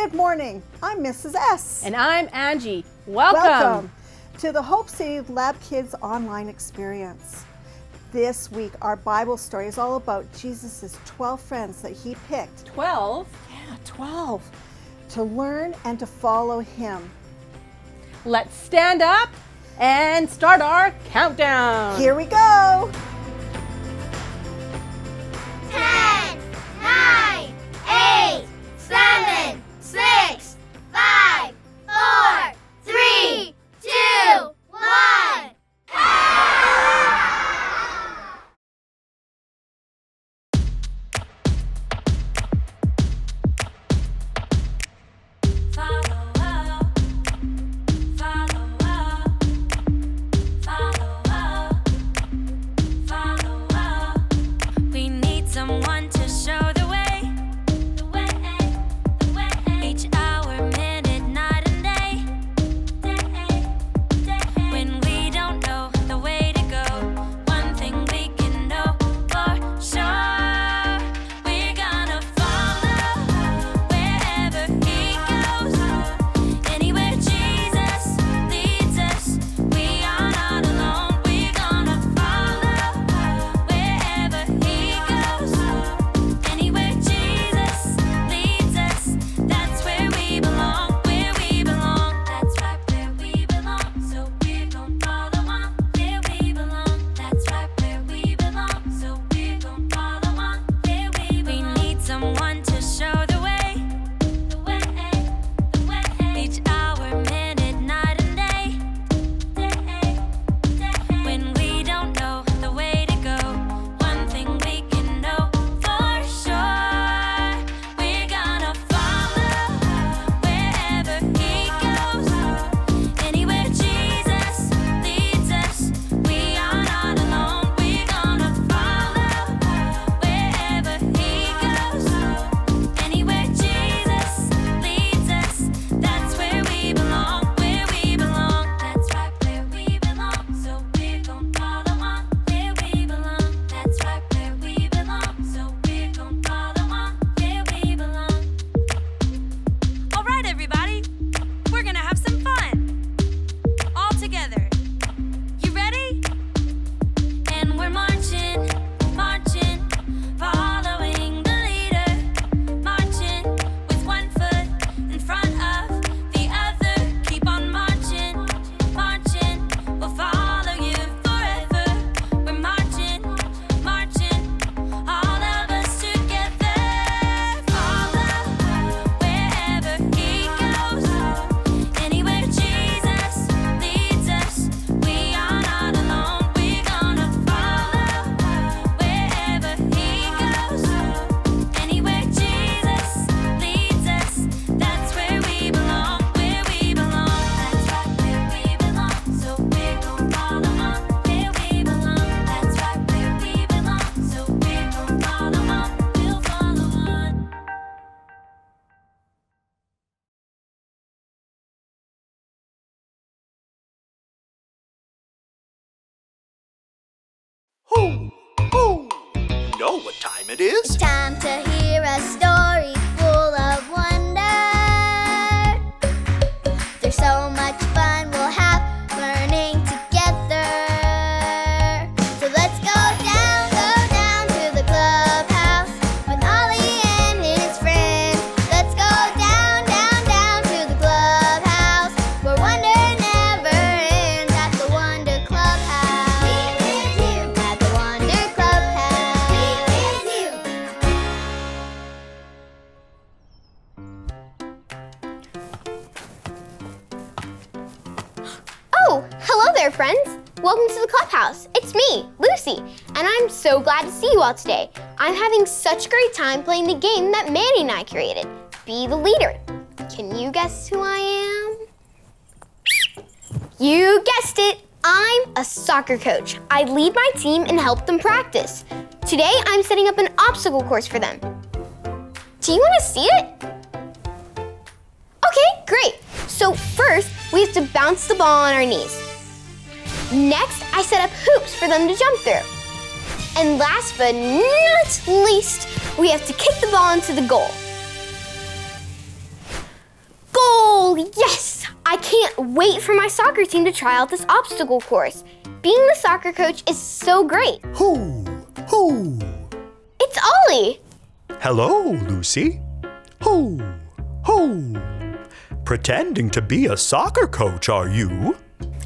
Good morning. I'm Mrs. S. And I'm Angie. Welcome to the Hope City Lab Kids online experience. This week, our Bible story is all about Jesus' 12 friends that he picked. 12? Yeah, 12. To learn and to follow him. Let's stand up and start our countdown. Here we go. 10, 9, 8, 7, 6, 5, 4, 3, 2, 1. We need someone to show the way. Each hour, minute, night and day. When we don't know the way to go, one thing we can know for sure. We're gonna follow wherever he goes. Anywhere Jesus leads us, we are not alone. We're gonna follow wherever he goes. Anywhere Jesus leads us, that's where we belong. Where we belong, that's right where we belong. So we're gonna follow on where we belong. That's right where we belong. So we're gonna follow on where we belong. We need someone to show the way. Each hour, minute, night and day. When we don't know the way to go, one thing we can know for sure. We're gonna follow wherever he goes. Anywhere Jesus leads us, we are not alone. We're gonna follow wherever he goes. Anywhere Jesus leads us, that's where we belong. Where we belong, that's right where we belong. So we're gonna follow on where we belong. That's right where we belong. So we're gonna follow on where we belong. All right, everybody, we're gonna have some fun. All together. You ready? And we're marching, marching, following the leader. Marching with one foot in front of the other. Keep on marching, marching, we'll follow you forever. We're marching, marching, all of us together. Follow wherever he goes. Anywhere Jesus leads us, we are not alone. We're gonna follow wherever he goes. Anywhere Jesus leads us, that's where we belong. Where we belong, that's right where we belong. So we're gonna follow on where we belong. That's right where we belong. So we're gonna follow on. We'll follow on. Ho, ho! You know what time it is? Time to hear a story full of wonder. There's so much fun we'll have learning together. So let's go down to the clubhouse with Ollie and his friends. Let's go down to the clubhouse where wonder never ends at the Wonder Clubhouse. Meet with you at the Wonder Clubhouse. Meet with you. Oh, hello there, friends. Welcome to the clubhouse. It's me, Lucy, and I'm so glad to see you all today. I'm having such a great time playing the game that Manny and I created, Be the Leader. Can you guess who I am? You guessed it. I'm a soccer coach. I lead my team and help them practice. Today, I'm setting up an obstacle course for them. Do you want to see it? Okay, great. So first, we have to bounce the ball on our knees. Next, I set up hoops for them to jump through. And last but not least, we have to kick the ball into the goal. Goal! Yes! I can't wait for my soccer team to try out this obstacle course. Being the soccer coach is so great. Who? Who? It's Ollie. Hello, Lucy. Who? Who? Pretending to be a soccer coach, are you?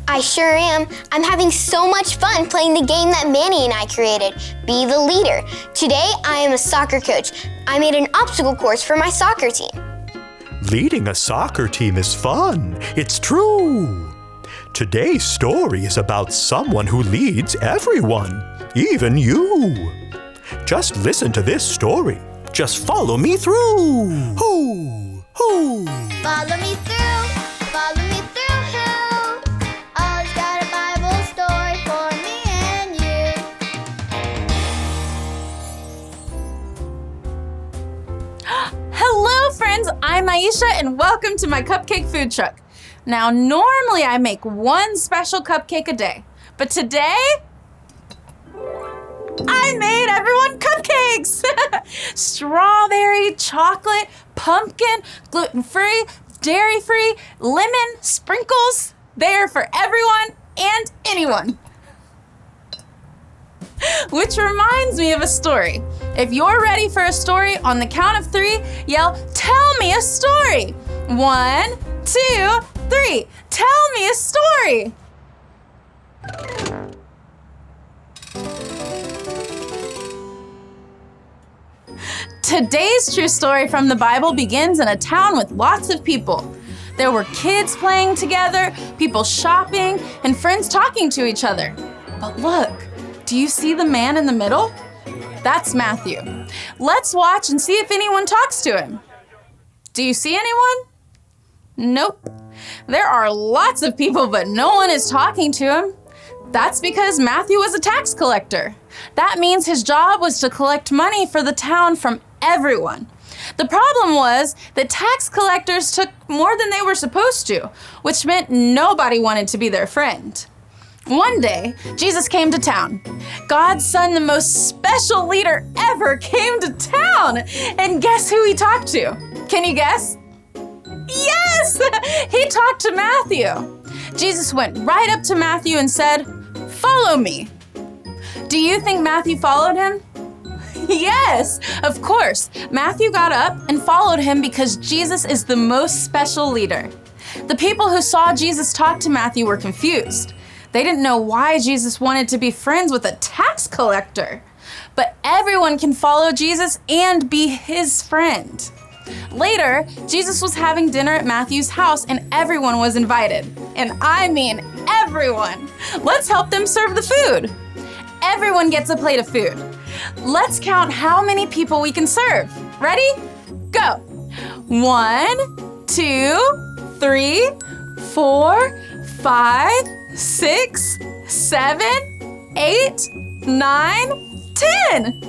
I sure am. I'm having so much fun playing the game that Manny and I created, Be the Leader. Today, I am a soccer coach. I made an obstacle course for my soccer team. Leading a soccer team is fun. It's true. Today's story is about someone who leads everyone, even you. Just listen to this story. Just follow me through. Who? Who? Follow me through, follow me through, who? Ollie's got a Bible story for me and you. Hello friends, I'm Aisha and welcome to my cupcake food truck. Now normally I make one special cupcake a day, but today I made everyone cupcakes! Strawberry, chocolate, pumpkin, gluten-free, dairy-free, lemon, sprinkles. They're for everyone and anyone. Which reminds me of a story. If you're ready for a story, on the count of 3, yell, "Tell me a story." 1, 2, 3. Tell me a story. Today's true story from the Bible begins in a town with lots of people. There were kids playing together, people shopping, and friends talking to each other. But look, do you see the man in the middle? That's Matthew. Let's watch and see if anyone talks to him. Do you see anyone? Nope. There are lots of people, but no one is talking to him. That's because Matthew was a tax collector. That means his job was to collect money for the town from everyone. The problem was that tax collectors took more than they were supposed to, which meant nobody wanted to be their friend. One day, Jesus came to town. God's son, the most special leader ever, came to town. And guess who he talked to? Can you guess? Yes! He talked to Matthew. Jesus went right up to Matthew and said, "Follow me." Do you think Matthew followed him? Yes, of course. Matthew got up and followed him because Jesus is the most special leader. The people who saw Jesus talk to Matthew were confused. They didn't know why Jesus wanted to be friends with a tax collector. But everyone can follow Jesus and be his friend. Later, Jesus was having dinner at Matthew's house and everyone was invited. And I mean everyone. Let's help them serve the food. Everyone gets a plate of food. Let's count how many people we can serve. Ready? Go. 1, 2, 3, 4, 5, 6, 7, 8, 9, 10.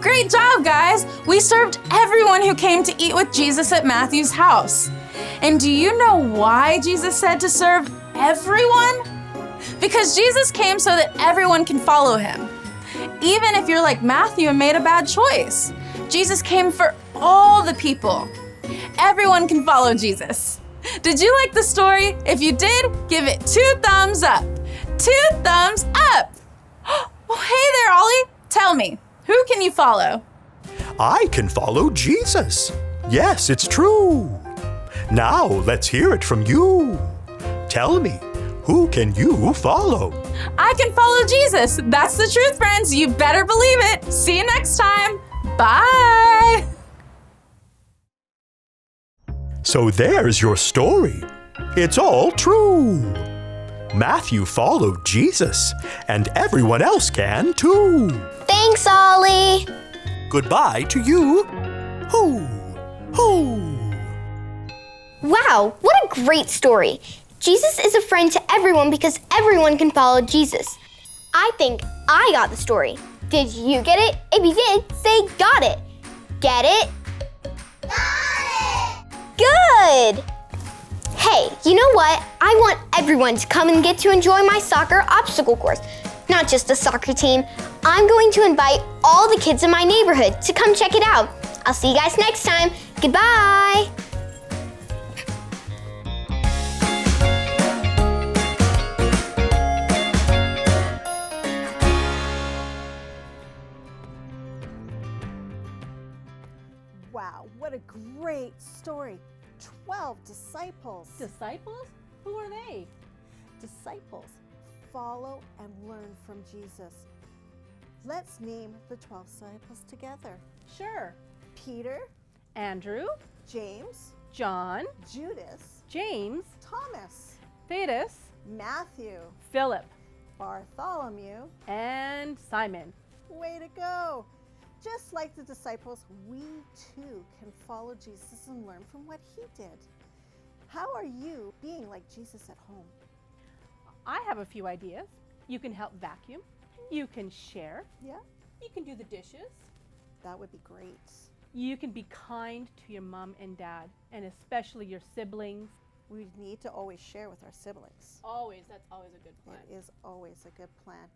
Great job, guys. We served everyone who came to eat with Jesus at Matthew's house. And do you know why Jesus said to serve everyone? Because Jesus came so that everyone can follow him. Even if you're like Matthew and made a bad choice. Jesus came for all the people. Everyone can follow Jesus. Did you like the story? If you did, give it 2 thumbs up. 2 thumbs up. Well, hey there, Ollie. Tell me, who can you follow? I can follow Jesus. Yes, it's true. Now let's hear it from you. Tell me, who can you follow? I can follow Jesus. That's the truth, friends. You better believe it. See you next time. Bye. So there's your story. It's all true. Matthew followed Jesus, and everyone else can too. Thanks, Ollie. Goodbye to you. Hoo, hoo. Wow, what a great story. Jesus is a friend to everyone because everyone can follow Jesus. I think I got the story. Did you get it? If you did, say got it. Get it? Got it! Good! Hey, you know what? I want everyone to come and get to enjoy my soccer obstacle course. Not just the soccer team. I'm going to invite all the kids in my neighborhood to come check it out. I'll see you guys next time. Goodbye! Wow, what a great story. 12 disciples. Disciples? Who are they? Disciples follow and learn from Jesus. Let's name the 12 disciples together. Sure. Peter, Andrew, James, John, Judas, James, Thomas, Thaddeus, Matthew, Philip, Bartholomew. and Simon. Way to go! Just like the disciples, we too can follow Jesus and learn from what he did. How are you being like Jesus at home? I have a few ideas. You can help vacuum. You can share. Yeah, You can do the dishes. that would be great. You can be kind to your mom and dad, and especially your siblings. We need to always share with our siblings. Always, that's always a good plan. It is always a good plan.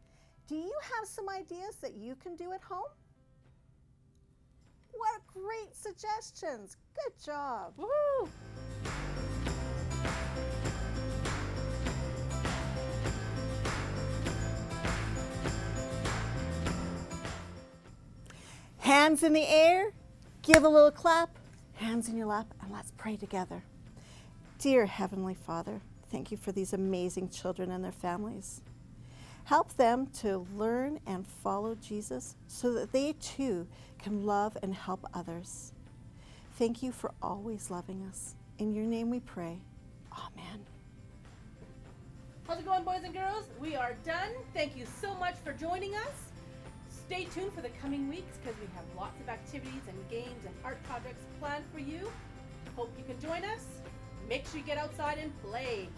Do you have some ideas that you can do at home? What great suggestions! Good job. Woohoo! Hands in the air, give a little clap, hands in your lap, and let's pray together. Dear Heavenly Father, thank you for these amazing children and their families. Help them to learn and follow Jesus so that they too can love and help others. Thank you for always loving us. In your name we pray. Amen. How's it going, boys and girls? We are done. Thank you so much for joining us. Stay tuned for the coming weeks because we have lots of activities and games and art projects planned for you. Hope you can join us. Make sure you get outside and play.